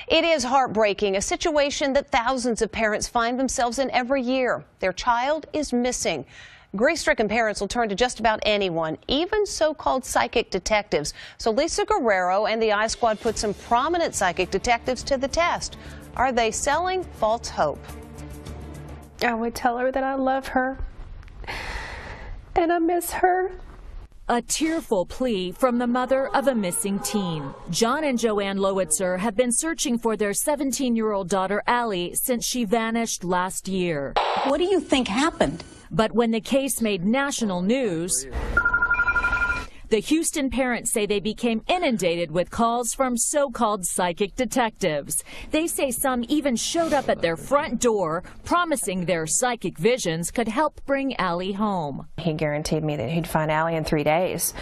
It is heartbreaking, a situation that thousands of parents find themselves in every year. Their child is missing. Grief-stricken parents will turn to just about anyone, even so-called psychic detectives. So Lisa Guerrero and the I-Squad put some prominent psychic detectives to the test. Are they selling false hope? I would tell her that I love her and I miss her. A tearful plea from the mother of a missing teen. John and Joanne Lowitzer have been searching for their 17-year-old daughter, Allie, since she vanished last year. What do you think happened? But when the case made national news, the Houston parents say they became inundated with calls from so-called psychic detectives. They say some even showed up at their front door, promising their psychic visions could help bring Allie home. He guaranteed me that he'd find Allie in 3 days.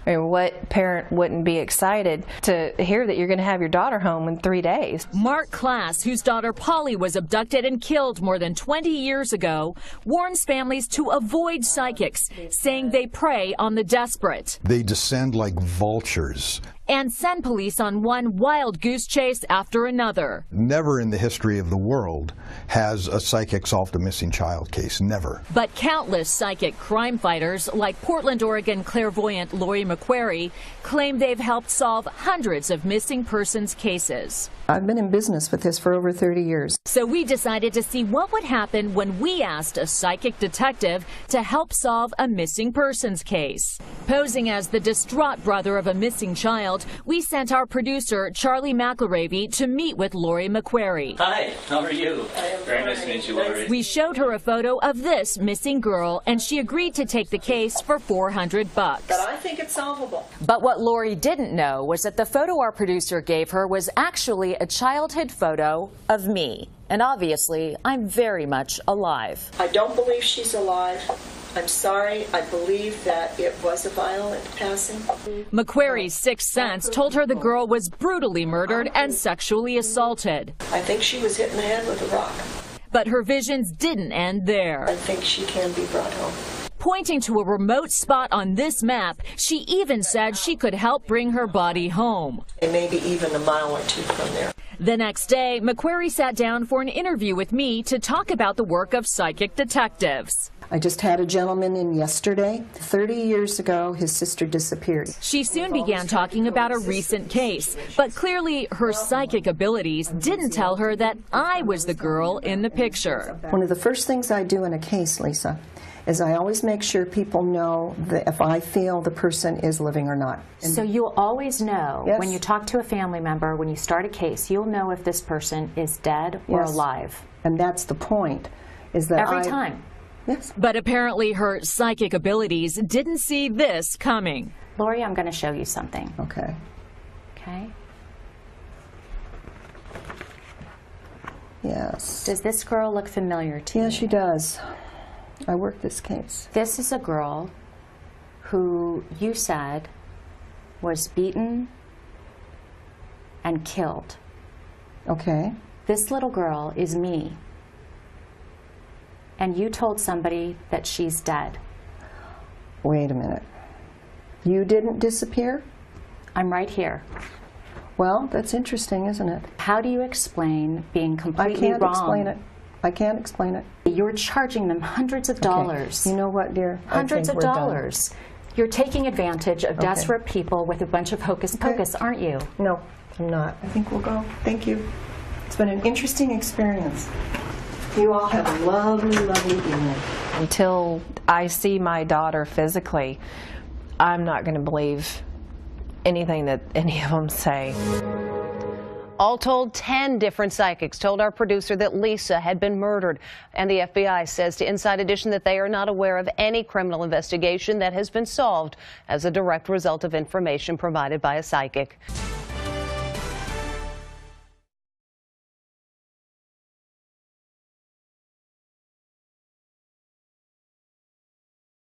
I mean, what parent wouldn't be excited to hear that you're going to have your daughter home in 3 days? Mark Klass, whose daughter Polly was abducted and killed more than 20 years ago, warns families to avoid psychics, saying they prey on the desperate. They descend like vultures. And send police on one wild goose chase after another. Never in the history of the world has a psychic solved a missing child case. Never. But countless psychic crime fighters, like Portland, Oregon clairvoyant Lori McQuarrie, claim they've helped solve hundreds of missing persons cases. I've been in business with this for over 30 years. So we decided to see what would happen when we asked a psychic detective to help solve a missing persons case. Posing as the distraught brother of a missing child, we sent our producer, Charlie McElravy, to meet with Lori McQuarrie. Hi, how are you? Very nice to meet you, Lori. We showed her a photo of this missing girl, and she agreed to take the case for $400. But I think it's solvable. But what Lori didn't know was that the photo our producer gave her was actually a childhood photo of me. And obviously, I'm very much alive. I don't believe she's alive. I'm sorry. I believe that it was a violent passing. McQuarrie's sixth sense told her the girl was brutally murdered and sexually assaulted. I think she was hit in the head with a rock. But her visions didn't end there. I think she can be brought home. Pointing to a remote spot on this map, she even said she could help bring her body home. And maybe even a mile or two from there. The next day, McQuarrie sat down for an interview with me to talk about the work of psychic detectives. I just had a gentleman in yesterday. 30 years ago, his sister disappeared. She soon began talking about a recent case, but clearly her psychic abilities didn't tell her that I was the girl in the picture. One of the first things I do in a case, Lisa, is I always make sure people know that if I feel the person is living or not. So you'll always know, yes, when you talk to a family member, when you start a case, you'll know if this person is dead or yes, alive. And that's the point, is that every time. Yes. But apparently her psychic abilities didn't see this coming. Lori, I'm going to show you something. Okay. Okay. Yes. Does this girl look familiar to you? Yes, she does. I worked this case. This is a girl who you said was beaten and killed. Okay. This little girl is me. And you told somebody that she's dead. Wait a minute. You didn't disappear? I'm right here. Well, that's interesting, isn't it? How do you explain being completely wrong? I can't explain it. I can't explain it. You're charging them hundreds of dollars. You know what, dear? Hundreds of dollars. You're taking advantage of desperate people with a bunch of hocus pocus, aren't you? No, I'm not. I think we'll go. Thank you. It's been an interesting experience. You all have a lovely, lovely evening. Until I see my daughter physically, I'm not going to believe anything that any of them say. All told, 10 different psychics told our producer that Lisa had been murdered. And the FBI says to Inside Edition that they are not aware of any criminal investigation that has been solved as a direct result of information provided by a psychic.